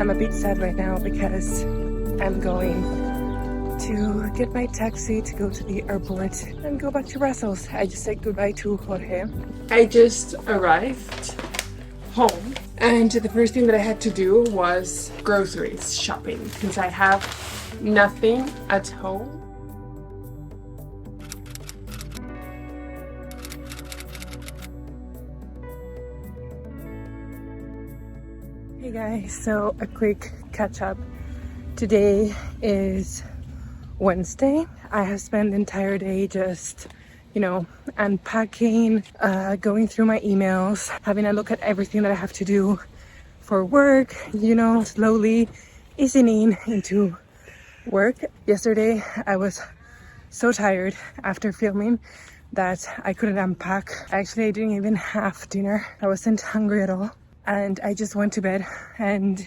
I'm a bit sad right now because I'm going to get my taxi to go to the airport and go back to Brussels. I just said goodbye to Jorge. I just arrived home and the first thing that I had to do was groceries shopping because I have nothing at home. Hey guys, so a quick catch up. Today is Wednesday. I have spent the entire day just, unpacking, going through my emails, having a look at everything that I have to do for work, slowly easing into work. Yesterday, I was so tired after filming that I couldn't unpack. Actually, I didn't even have dinner. I wasn't hungry at all. And I just went to bed. And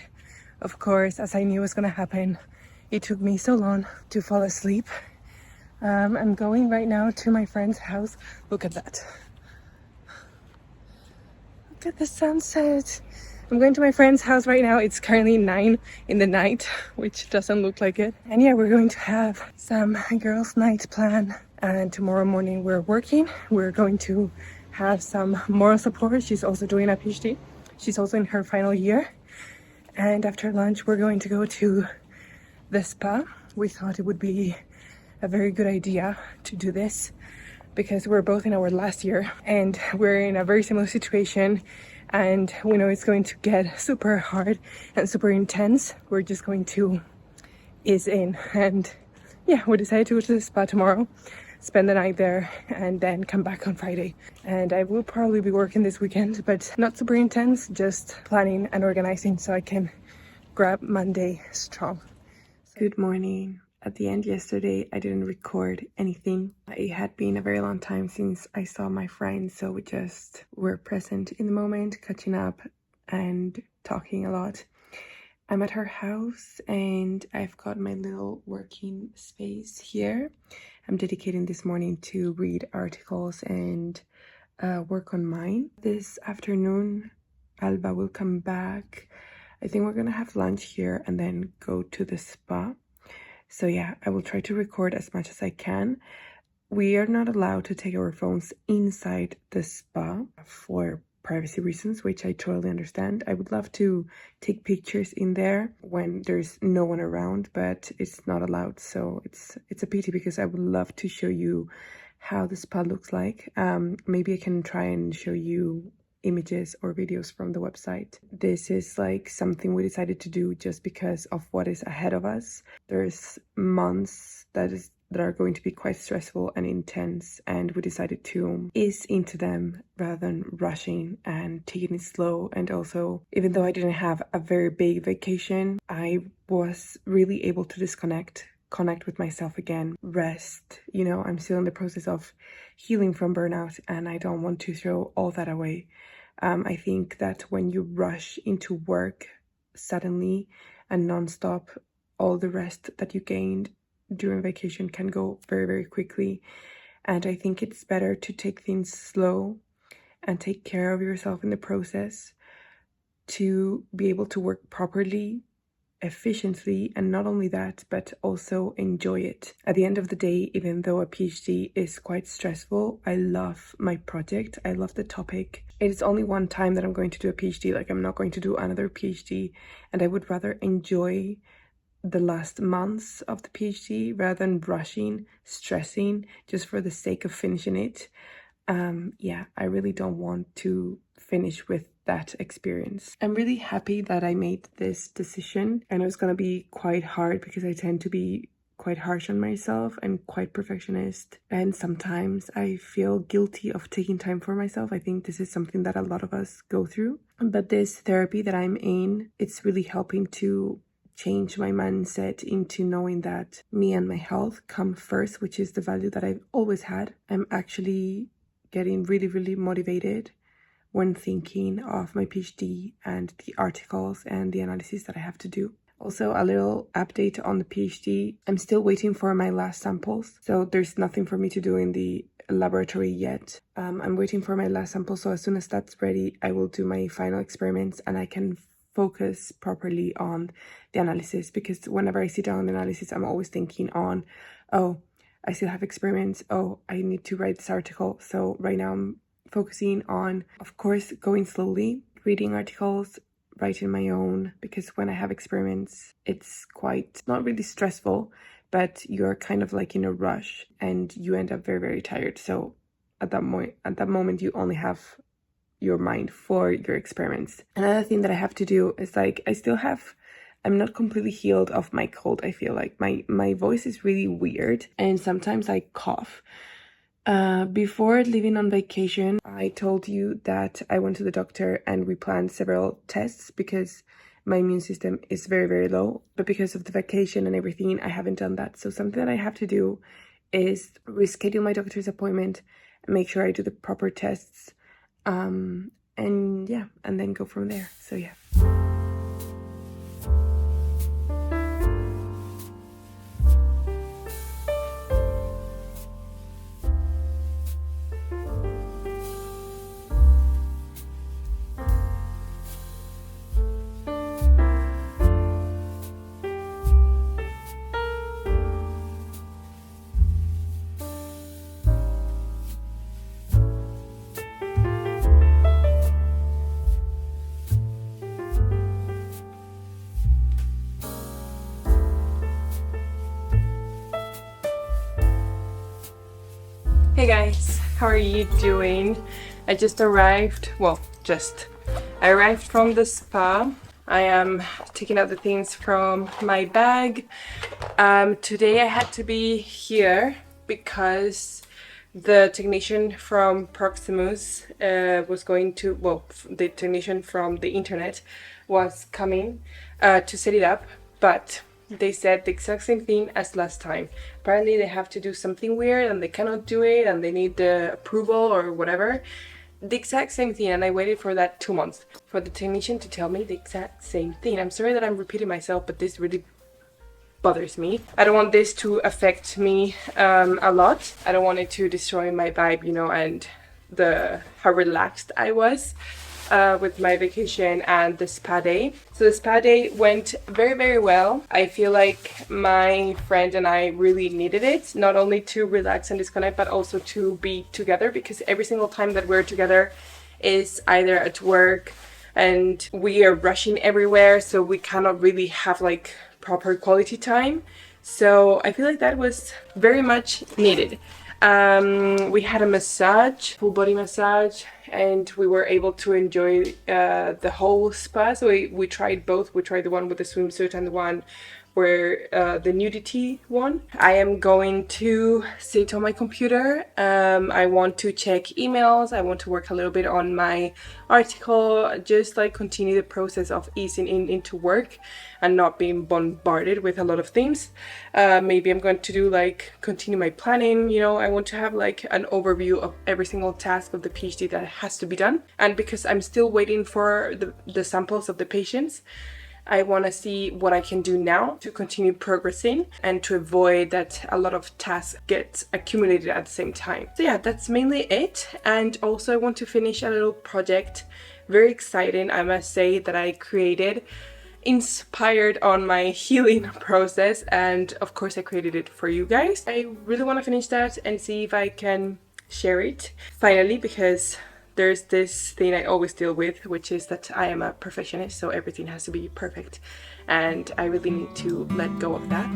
of course, as I knew was gonna happen, it took me so long to fall asleep. I'm going right now to my friend's house. Look at that. Look at the sunset. I'm going to my friend's house right now. It's currently 9 in the night, which doesn't look like it. And yeah, we're going to have some girls' night plan. And tomorrow morning we're working. We're going to have some moral support. She's also doing a PhD. She's also in her final year. And after lunch, we're going to go to the spa. We thought it would be a very good idea to do this because we're both in our last year and we're in a very similar situation, and we know it's going to get super hard and super intense. We're just going to ease in, and yeah, we decided to go to the spa tomorrow, spend the night there, and then come back on Friday. And I will probably be working this weekend, but not super intense, just planning and organizing so I can grab Monday strong. Good morning. At the end yesterday, I didn't record anything. It had been a very long time since I saw my friend, so we just were present in the moment, catching up and talking a lot. I'm at her house and I've got my little working space here. I'm dedicating this morning to read articles and work on mine. This afternoon, Alba will come back. I think we're gonna have lunch here and then go to the spa. So yeah, I will try to record as much as I can. We are not allowed to take our phones inside the spa for privacy reasons, which I totally understand. I would love to take pictures in there when there's no one around, but it's not allowed. So it's a pity because I would love to show you how the spa looks like. Maybe I can try and show you images or videos from the website. This is like something we decided to do just because of what is ahead of us. There's months that are going to be quite stressful and intense, and we decided to ease into them rather than rushing and taking it slow. And also, even though I didn't have a very big vacation, I was really able to connect with myself again, rest. I'm still in the process of healing from burnout and I don't want to throw all that away. I think that when you rush into work suddenly and nonstop, all the rest that you gained during vacation can go very, very quickly. And I think it's better to take things slow and take care of yourself in the process to be able to work properly, efficiently, and not only that, but also enjoy it. At the end of the day, even though a PhD is quite stressful, I love my project. I love the topic. It is only one time that I'm going to do a PhD. Like, I'm not going to do another PhD, and I would rather enjoy the last months of the PhD rather than rushing, stressing just for the sake of finishing it. I really don't want to finish with that experience. I'm really happy that I made this decision, and it was going to be quite hard because I tend to be quite harsh on myself and quite perfectionist, and sometimes I feel guilty of taking time for myself. I think this is something that a lot of us go through, but this therapy that I'm in, it's really helping to change my mindset into knowing that me and my health come first, which is the value that I've always had. I'm actually getting really, really motivated when thinking of my PhD and the articles and the analysis that I have to do. Also, a little update on the PhD. I'm still waiting for my last samples, so there's nothing for me to do in the laboratory yet. I'm waiting for my last sample, so as soon as that's ready, I will do my final experiments and I can focus properly on the analysis, because whenever I sit down on the analysis, I'm always thinking on, oh, I still have experiments. Oh, I need to write this article. So right now I'm focusing on, of course, going slowly, reading articles, writing my own, because when I have experiments, it's quite not really stressful, but you're kind of like in a rush and you end up very, very tired. So at that moment, you only have your mind for your experiments. Another thing that I have to do is like, I'm not completely healed of my cold. I feel like my voice is really weird and sometimes I cough. Before leaving on vacation, I told you that I went to the doctor and we planned several tests because my immune system is very, very low. But because of the vacation and everything, I haven't done that. So something that I have to do is reschedule my doctor's appointment and make sure I do the proper tests. And then go from there. So yeah. Hey guys, how are you doing? I just arrived, I arrived from the spa. I am taking out the things from my bag. Today I had to be here because the technician from Proximus was going to, the technician from the internet was coming to set it up, but they said the exact same thing as last time. Apparently they have to do something weird and they cannot do it and they need the approval or whatever. The exact same thing, and I waited for that 2 months for the technician to tell me the exact same thing. I'm sorry that I'm repeating myself, but this really bothers me. I don't want this to affect me a lot. I don't want it to destroy my vibe, and how relaxed I was with my vacation and the spa day. So the spa day went very, very well. I feel like my friend and I really needed it, not only to relax and disconnect, but also to be together, because every single time that we're together is either at work and we are rushing everywhere, so we cannot really have like proper quality time. So I feel like that was very much needed. We had a massage, full body massage, and we were able to enjoy the whole spa. So we tried both. We tried the one with the swimsuit and the one where the nudity one. I am going to sit on my computer. I want to check emails. I want to work a little bit on my article, just like continue the process of easing into work and not being bombarded with a lot of things. Maybe I'm going to do continue my planning. I want to have like an overview of every single task of the PhD that has to be done. And because I'm still waiting for the samples of the patients, I want to see what I can do now to continue progressing and to avoid that a lot of tasks get accumulated at the same time. So yeah, that's mainly it. And also I want to finish a little project, very exciting, I must say, that I created, inspired on my healing process. And of course I created it for you guys. I really want to finish that and see if I can share it finally, because there's this thing I always deal with, which is that I am a perfectionist, so everything has to be perfect, and I really need to let go of that.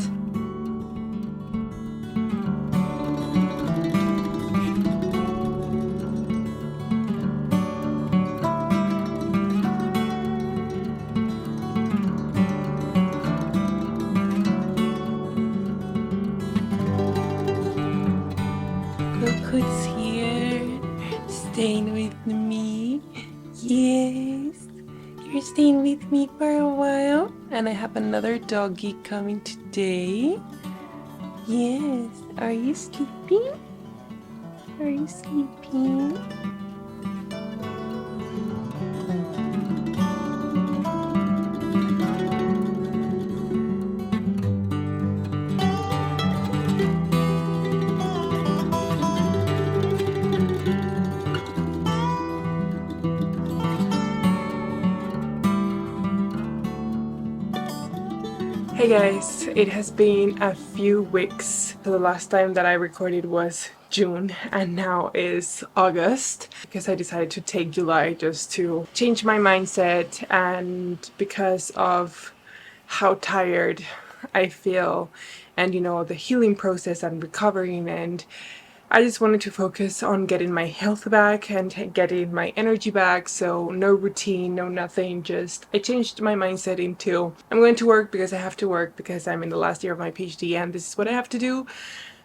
Look who's here, staying with me. Yes, you're staying with me for a while. And I have another doggy coming today. Yes, are you sleeping? Are you sleeping? Hey guys, it has been a few weeks. So the last time that I recorded was June and now is August because I decided to take July just to change my mindset and because of how tired I feel and the healing process and recovering, and I just wanted to focus on getting my health back and getting my energy back. So no routine, no nothing, just I changed my mindset into I'm going to work because I have to work because I'm in the last year of my PhD and this is what I have to do.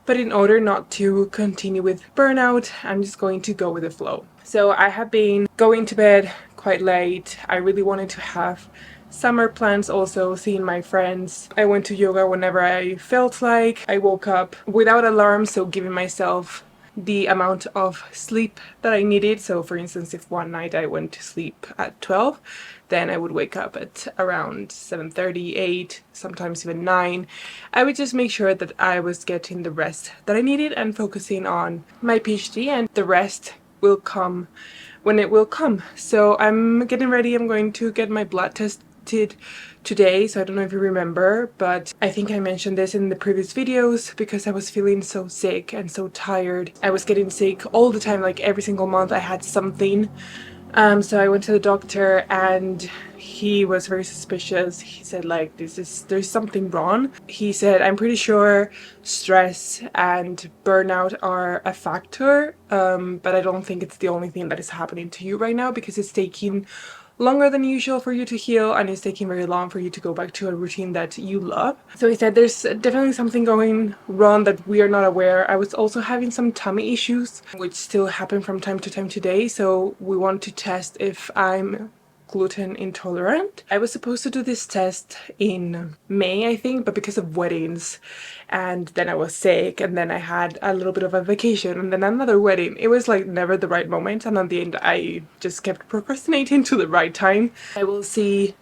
But in order not to continue with burnout, I'm just going to go with the flow. So I have been going to bed quite late. I really wanted to have summer plans, also seeing my friends. I went to yoga whenever I felt like. I woke up without alarm, so giving myself the amount of sleep that I needed. So for instance, if one night I went to sleep at 12, then I would wake up at around 7:30, 8, sometimes even 9. I would just make sure that I was getting the rest that I needed and focusing on my PhD, and the rest will come when it will come. So I'm getting ready. I'm going to get my blood tested today. So I don't know if you remember, but I think I mentioned this in the previous videos because I was feeling so sick and so tired. I was getting sick all the time, like every single month I had something. So I went to the doctor and he was very suspicious. He said like there's something wrong. He said, I'm pretty sure stress and burnout are a factor, but I don't think it's the only thing that is happening to you right now because it's taking longer than usual for you to heal and it's taking very long for you to go back to a routine that you love. So he said there's definitely something going wrong that we are not aware. I was also having some tummy issues which still happen from time to time today, so we want to test if I'm gluten intolerant. I was supposed to do this test in May, I think, but because of weddings and then I was sick and then I had a little bit of a vacation and then another wedding, it was like never the right moment, and at the end I just kept procrastinating to the right time. I will see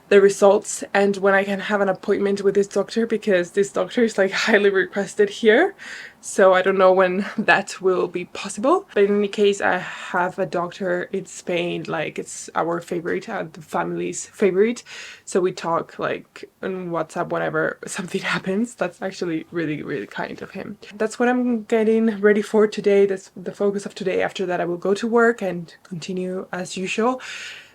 the results and when I can have an appointment with this doctor because this doctor is like highly requested here. So I don't know when that will be possible. But in any case, I have a doctor in Spain, like it's our favorite and the family's favorite. So we talk like on WhatsApp whenever something happens. That's actually really, really kind of him. That's what I'm getting ready for today. That's the focus of today. After that, I will go to work and continue as usual.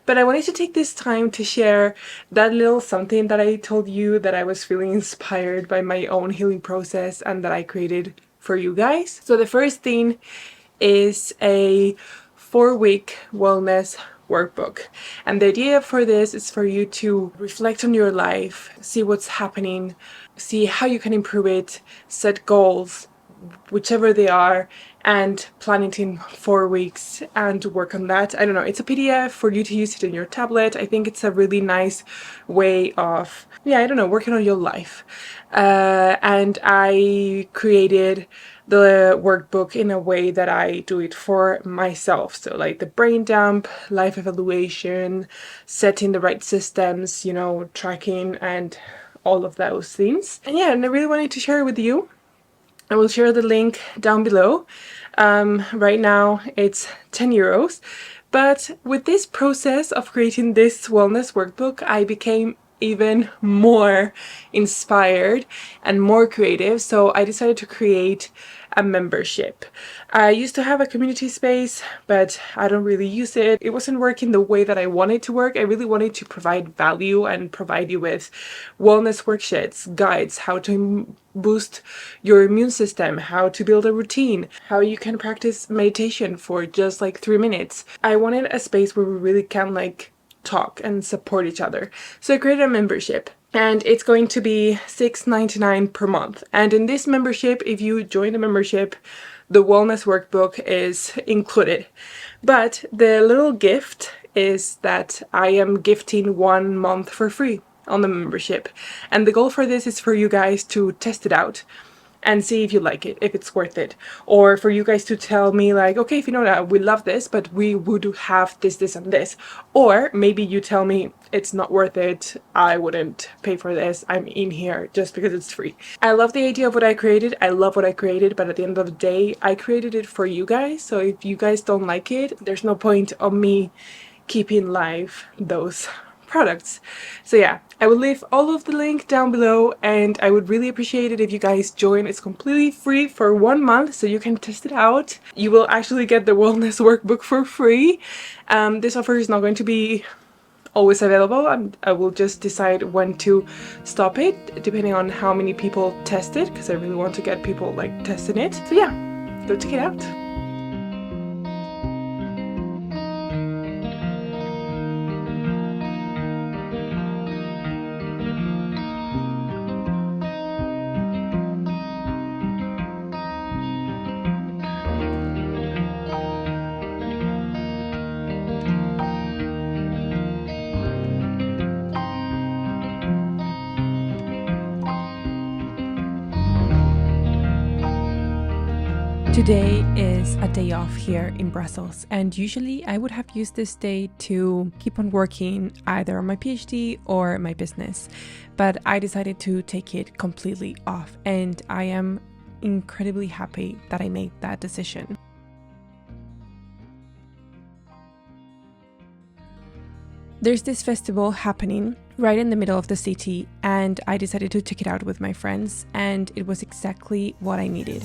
But I wanted to take this time to share that little something that I told you that I was feeling inspired by my own healing process and that I created for you guys. So the first thing is a 4-week wellness workbook. And the idea for this is for you to reflect on your life, see what's happening, see how you can improve it, set goals, whichever they are, and plan it in 4 weeks and work on that. I don't know, it's a PDF for you to use it in your tablet. I think it's a really nice way of, yeah, I don't know, working on your life. And I created the workbook in a way that I do it for myself. So like the brain dump, life evaluation, setting the right systems, tracking and all of those things. And yeah, and I really wanted to share it with you. I will share the link down below. Right now it's 10 euros. But with this process of creating this wellness workbook, I became even more inspired and more creative. So I decided to create a membership. I used to have a community space, but I don't really use it. It wasn't working the way that I wanted to work. I really wanted to provide value and provide you with wellness worksheets, guides, how to boost your immune system, how to build a routine, how you can practice meditation for just like 3 minutes. I wanted a space where we really can like talk and support each other. So I created a membership. And it's going to be $6.99 per month. And in this membership, if you join the membership, the wellness workbook is included. But the little gift is that I am gifting 1 month for free on the membership. And the goal for this is for you guys to test it out and see if you like it, if it's worth it. Or for you guys to tell me like, okay, if you know that we love this, but we would have this, this, and this. Or maybe you tell me it's not worth it, I wouldn't pay for this, I'm in here just because it's free. I love the idea of what I created, I love what I created, but at the end of the day, I created it for you guys. So if you guys don't like it, there's no point of me keeping live those products. So yeah, I will leave all of the link down below, and I would really appreciate it if you guys join. It's completely free for 1 month, so you can test it out. You will actually get the wellness workbook for free. This offer is not going to be always available. I will just decide when to stop it depending on how many people test it, because I really want to get people like testing it. So yeah, go check it out. Today is a day off here in Brussels, and usually I would have used this day to keep on working either on my PhD or my business, but I decided to take it completely off, and I am incredibly happy that I made that decision. There's this festival happening right in the middle of the city, and I decided to check it out with my friends, and it was exactly what I needed.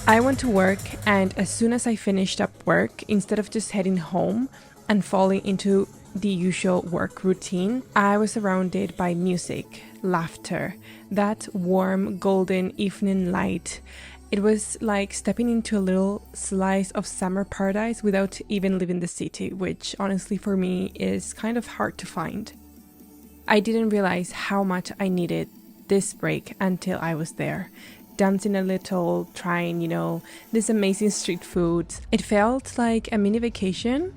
I went to work, and as soon as I finished up work, instead of just heading home and falling into the usual work routine, I was surrounded by music, laughter, that warm golden evening light. It was like stepping into a little slice of summer paradise without even leaving the city, which honestly for me is kind of hard to find. I didn't realize how much I needed this break until I was there. Dancing a little, trying, this amazing street food. It felt like a mini vacation,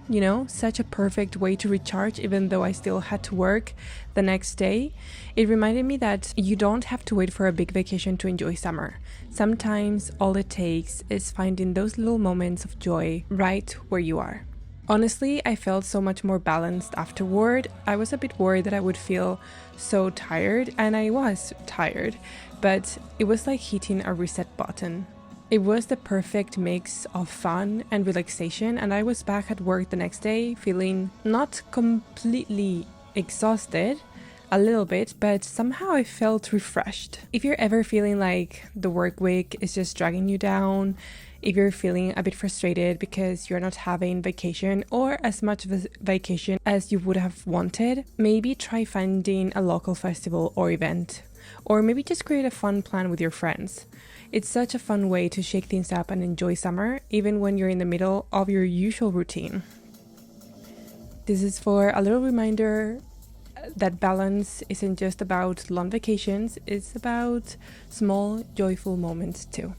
such a perfect way to recharge even though I still had to work the next day. It reminded me that you don't have to wait for a big vacation to enjoy summer. Sometimes all it takes is finding those little moments of joy right where you are. Honestly, I felt so much more balanced afterward. I was a bit worried that I would feel so tired, and I was tired, but it was like hitting a reset button. It was the perfect mix of fun and relaxation, and I was back at work the next day feeling not completely exhausted, a little bit, but somehow I felt refreshed. If you're ever feeling like the work week is just dragging you down, if you're feeling a bit frustrated because you're not having vacation or as much of a vacation as you would have wanted, maybe try finding a local festival or event. Or maybe just create a fun plan with your friends. It's such a fun way to shake things up and enjoy summer, even when you're in the middle of your usual routine. This is for a little reminder that balance isn't just about long vacations, it's about small, joyful moments too.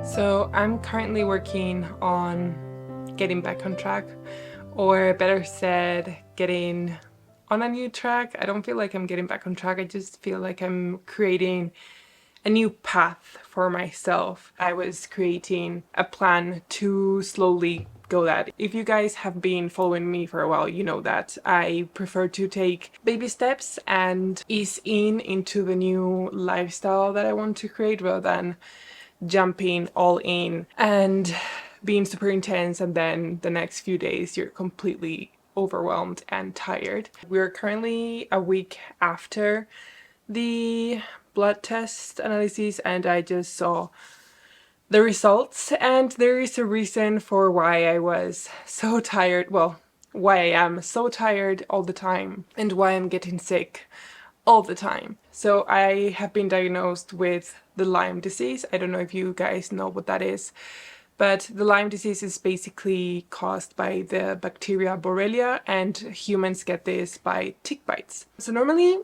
So I'm currently working on getting back on track, or better said, getting on a new track. I don't feel like I'm getting back on track. I just feel like I'm creating a new path for myself. I was creating a plan to slowly go that. If you guys have been following me for a while, you know that I prefer to take baby steps and ease into the new lifestyle that I want to create rather than jumping all in and being super intense, and then the next few days you're completely overwhelmed and tired. We're currently a week after the blood test analysis, and I just saw the results, and there is a reason for why I was so tired. Well, why I am so tired all the time and why I'm getting sick all the time. So I have been diagnosed with the Lyme disease. I don't know if you guys know what that is, but the Lyme disease is basically caused by the bacteria Borrelia, and humans get this by tick bites. So normally,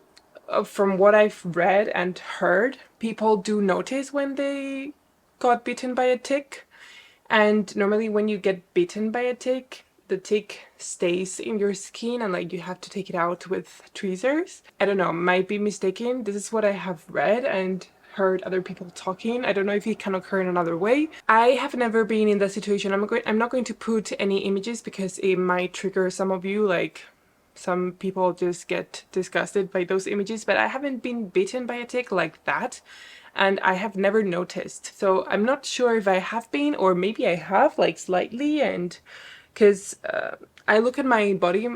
from what I've read and heard, people do notice when they got bitten by a tick. And normally when you get bitten by a tick, the tick stays in your skin and like you have to take it out with tweezers. I don't know, might be mistaken. This is what I have read and heard other people talking. I don't know if it can occur in another way. I have never been in that situation. I'm not going to put any images because it might trigger some of you, like some people just get disgusted by those images, but I haven't been bitten by a tick like that. And I have never noticed. So I'm not sure if I have been, or maybe I have, like slightly, and because I look at my body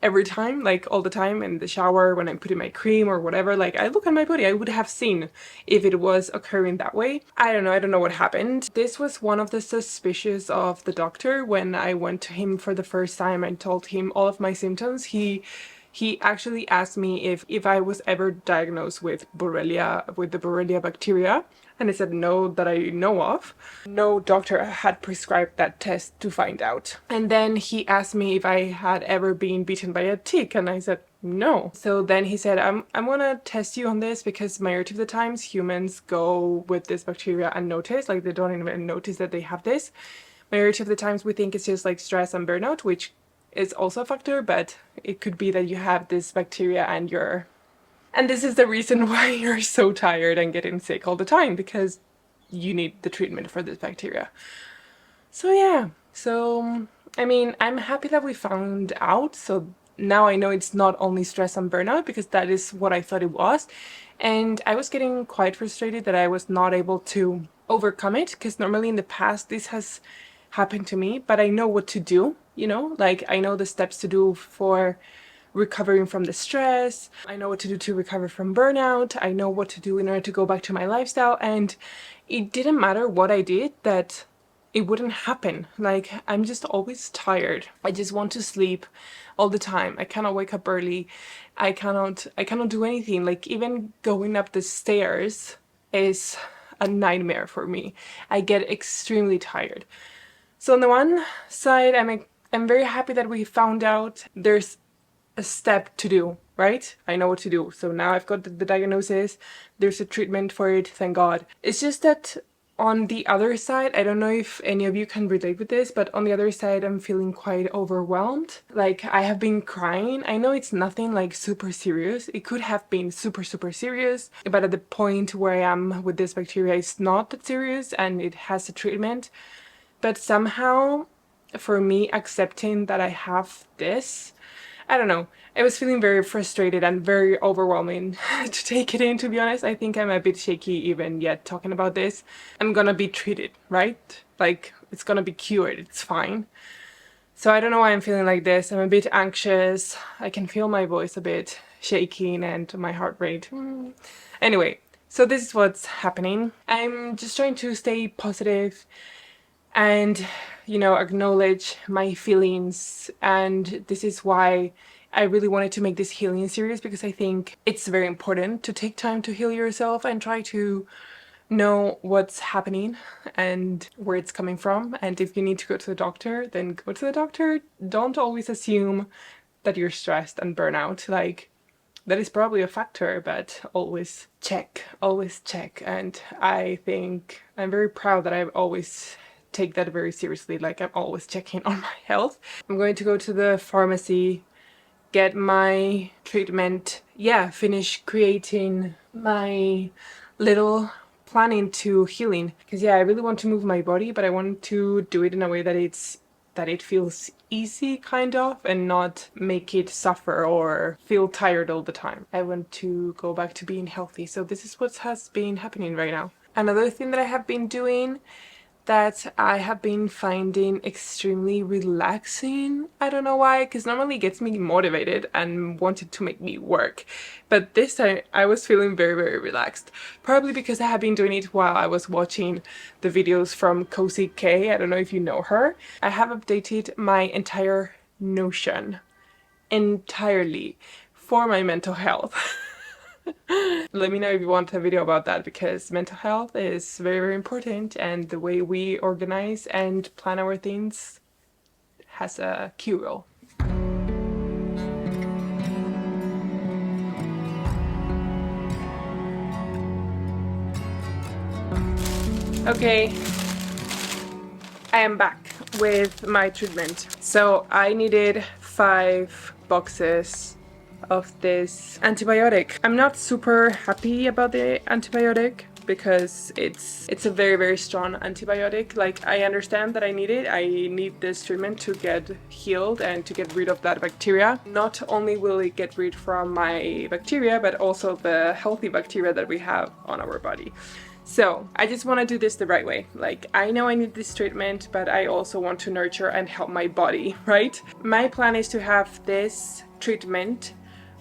every time, like all the time in the shower when I'm putting my cream or whatever, like I look at my body. I would have seen if it was occurring that way. I don't know what happened. This was one of the suspicions of the doctor when I went to him for the first time and told him all of my symptoms. He actually asked me if I was ever diagnosed with Borrelia, with the Borrelia bacteria. And I said no, that I know of. No doctor had prescribed that test to find out. And then he asked me if I had ever been bitten by a tick, and I said no. So then he said, I'm gonna test you on this because majority of the times humans go with this bacteria unnoticed, like they don't even notice that they have this. Majority of the times we think it's just like stress and burnout, which is also a factor, but it could be that you have this bacteria and this is the reason why you're so tired and getting sick all the time, because you need the treatment for this bacteria. So yeah, so I mean, I'm happy that we found out. So now I know it's not only stress and burnout, because that is what I thought it was. And I was getting quite frustrated that I was not able to overcome it, because normally in the past this has happened to me, but I know what to do, you know, like I know the steps to do for recovering from the stress. I know what to do to recover from burnout. I know what to do in order to go back to my lifestyle. And it didn't matter what I did, that it wouldn't happen. Like, I'm just always tired. I just want to sleep all the time. I cannot wake up early. I cannot do anything. Like, even going up the stairs is a nightmare for me. I get extremely tired. So on the one side, I'm very happy that we found out there's a step to do, right? I know what to do. So now I've got the diagnosis. There's a treatment for it, thank God. It's just that on the other side, I don't know if any of you can relate with this, but on the other side, I'm feeling quite overwhelmed. Like, I have been crying. I know it's nothing like super serious. It could have been super, super serious, but at the point where I am with this bacteria, it's not that serious and it has a treatment. But somehow, for me, accepting that I have this, I don't know. I was feeling very frustrated and very overwhelming to take it in, to be honest. I think I'm a bit shaky even yet talking about this. I'm gonna be treated, right? Like, it's gonna be cured, it's fine. So I don't know why I'm feeling like this. I'm a bit anxious. I can feel my voice a bit shaking and my heart rate. Anyway, so this is what's happening. I'm just trying to stay positive and, you know, acknowledge my feelings. And this is why I really wanted to make this healing series, because I think it's very important to take time to heal yourself and try to know what's happening and where it's coming from. And if you need to go to the doctor, then go to the doctor. Don't always assume that you're stressed and burnout. Like, that is probably a factor, but always check. And I think I'm very proud that I've always take that very seriously. Like, I'm always checking on my health. I'm going to go to the pharmacy, get my treatment, yeah, finish creating my little plan into healing, because yeah, I really want to move my body, but I want to do it in a way that it feels easy, kind of, and not make it suffer or feel tired all the time. I want to go back to being healthy. So this is what has been happening right now. Another thing that I have been doing that I have been finding extremely relaxing. I don't know why, because normally it gets me motivated and wanted to make me work. But this time I was feeling very, very relaxed. Probably because I have been doing it while I was watching the videos from Cozy K. I don't know if you know her. I have updated my entire Notion entirely for my mental health. Let me know if you want a video about that, because mental health is very, very important, and the way we organize and plan our things has a key role. Okay, I am back with my treatment. So I needed 5 boxes of this antibiotic. I'm not super happy about the antibiotic because it's a very, very strong antibiotic. Like, I understand that I need it. I need this treatment to get healed and to get rid of that bacteria. Not only will it get rid from my bacteria, but also the healthy bacteria that we have on our body. So I just want to do this the right way. Like, I know I need this treatment, but I also want to nurture and help my body, right? My plan is to have this treatment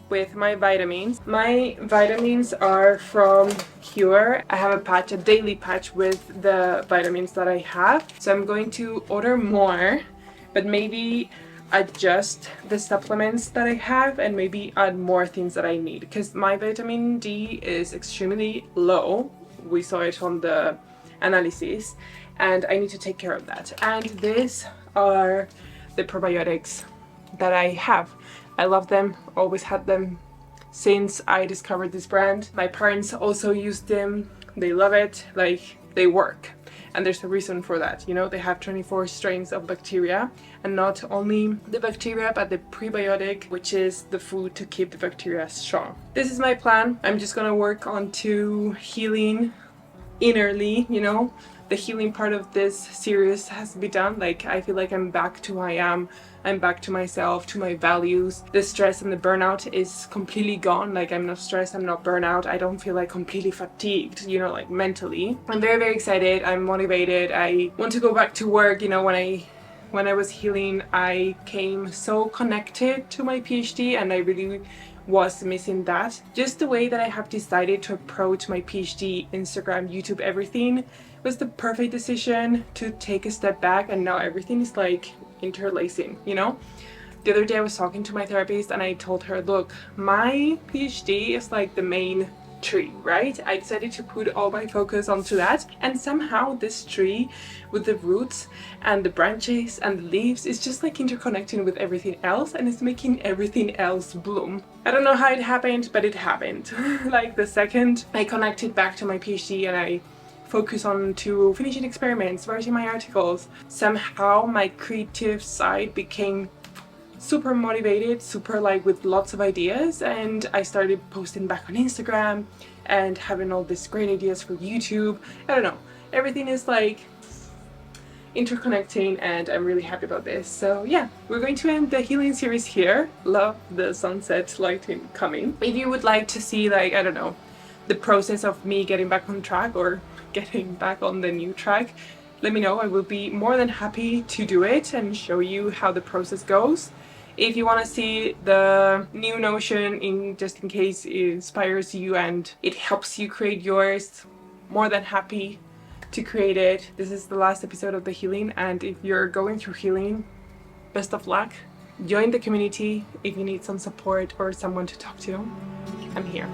with my vitamins. My vitamins are from Cure. I have a patch, a daily patch with the vitamins that I have. So I'm going to order more, but maybe adjust the supplements that I have and maybe add more things that I need, because my vitamin D is extremely low. We saw it on the analysis, and I need to take care of that. And these are the probiotics that I have. I love them, always had them since I discovered this brand. My parents also use them, they love it, like, they work. And there's a reason for that, you know, they have 24 strains of bacteria, and not only the bacteria, but the prebiotic, which is the food to keep the bacteria strong. This is my plan. I'm just gonna work on to healing innerly, you know. The healing part of this series has to be done. Like, I feel like I'm back to who I am. I'm back to myself, to my values. The stress and the burnout is completely gone. Like, I'm not stressed, I'm not burnout. I don't feel like completely fatigued, you know, like mentally. I'm very, very excited. I'm motivated. I want to go back to work. You know, when I was healing, I came so connected to my PhD, and I really was missing that. Just the way that I have decided to approach my PhD, Instagram, YouTube, everything was the perfect decision to take a step back, and now everything is like interlacing, you know? The other day I was talking to my therapist and I told her, look, my PhD is like the main tree, right? I decided to put all my focus onto that, and somehow this tree with the roots and the branches and the leaves is just like interconnecting with everything else, and it's making everything else bloom. I don't know how it happened, but it happened. Like, the second I connected back to my PhD and I focus on to finishing experiments, writing my articles, somehow my creative side became super motivated, super like with lots of ideas, and I started posting back on Instagram and having all these great ideas for YouTube. I don't know, everything is like interconnecting, and I'm really happy about this. So yeah, we're going to end the healing series here. Love the sunset lighting coming. If you would like to see, like, I don't know, the process of me getting back on track or getting back on the new track, let me know. I will be more than happy to do it and show you how the process goes. If you want to see the new Notion, just in case it inspires you and it helps you create yours, more than happy to create it. This is the last episode of the healing, and if you're going through healing, best of luck. Join the community if you need some support or someone to talk to. I'm here.